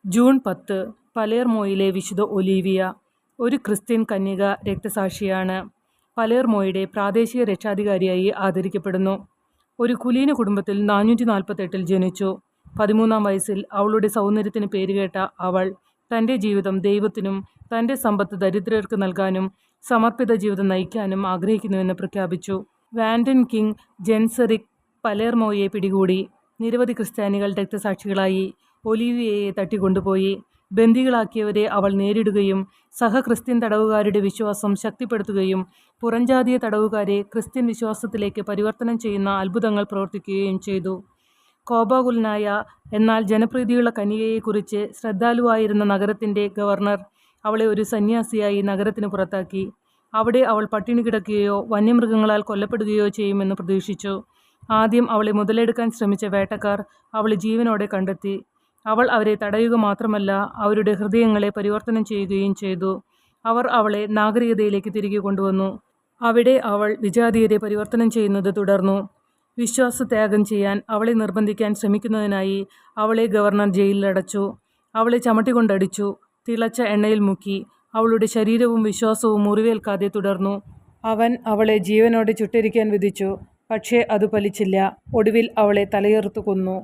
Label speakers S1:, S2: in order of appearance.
S1: June 10 പലേർമോയിലെ വിശുദ്ധ Olivia ഒരു Christian കന്യക രക്തസാക്ഷിയാണ്. പലേർമോയുടെ പ്രാദേശിക രക്ഷാധികാരിയായി ആദരിക്കപ്പെടുന്നു. ഒരു കുലീന കുടുംബത്തിൽ 448 ജനിച്ചു. 13-ാം വയസ്സിൽ അവളുടെ സൗന്ദര്യത്തിന് പേരുകേട്ട അവൾ തൻ്റെ ജീവിതം ദൈവത്തിനും തൻ്റെ സമ്പത്ത് ദരിദ്രർക്ക് നൽകാനും സമർപ്പിത ജീവിതം നയിക്കാനും ആഗ്രഹിക്കുന്നുവെന്ന് പ്രഖ്യാപിച്ചു. വാൻഡൻ കിങ് ജെൻസെറിക് പലേർമോയെ പിടികൂടി. നിരവധി ക്രിസ്ത്യാനികൾ രക്തസാക്ഷികളായി. ഒലീവിയയെ തട്ടിക്കൊണ്ടുപോയി. ബന്ദികളാക്കിയവരെ അവൾ നേരിടുകയും സഹക്രിസ്ത്യൻ തടവുകാരുടെ വിശ്വാസം ശക്തിപ്പെടുത്തുകയും പുറംജാതീയ തടവുകാരെ ക്രിസ്ത്യൻ വിശ്വാസത്തിലേക്ക് പരിവർത്തനം ചെയ്യുന്ന അത്ഭുതങ്ങൾ പ്രവർത്തിക്കുകയും ചെയ്തു. കോപാകുലനായ എന്നാൽ ജനപ്രീതിയുള്ള കന്യകയെക്കുറിച്ച് ശ്രദ്ധാലുവായിരുന്ന നഗരത്തിൻ്റെ ഗവർണർ അവളെ ഒരു സന്യാസിയായി നഗരത്തിന് പുറത്താക്കി. അവിടെ അവൾ പട്ടിണി കിടക്കുകയോ വന്യമൃഗങ്ങളാൽ കൊല്ലപ്പെടുകയോ ചെയ്യുമെന്ന് പ്രതീക്ഷിച്ചു. ആദ്യം അവളെ മുതലെടുക്കാൻ ശ്രമിച്ച വേട്ടക്കാർ അവളെ ജീവനോടെ കണ്ടെത്തി. അവൾ അവരെ തടയുക മാത്രമല്ല, അവരുടെ ഹൃദയങ്ങളെ പരിവർത്തനം ചെയ്യുകയും ചെയ്തു. അവർ അവളെ നാഗരികതയിലേക്ക് തിരികെ കൊണ്ടുവന്നു. അവിടെ അവൾ വിജാതീയരെ പരിവർത്തനം ചെയ്യുന്നത് തുടർന്നു. വിശ്വാസത്യാഗം ചെയ്യാൻ അവളെ നിർബന്ധിക്കാൻ ശ്രമിക്കുന്നതിനായി അവളെ ഗവർണർ ജയിലിലടച്ചു. അവളെ ചമട്ടികൊണ്ടടിച്ചു. തിളച്ച എണ്ണയിൽ മുക്കി. അവളുടെ ശരീരവും വിശ്വാസവും മുറിവേൽക്കാതെ തുടർന്നു. അവൻ അവളെ ജീവനോടെ ചുട്ടെരിക്കാൻ വിധിച്ചു. പക്ഷേ അത് ഫലിച്ചില്ല. ഒടുവിൽ അവളെ തലയെറുത്തു കൊന്നു.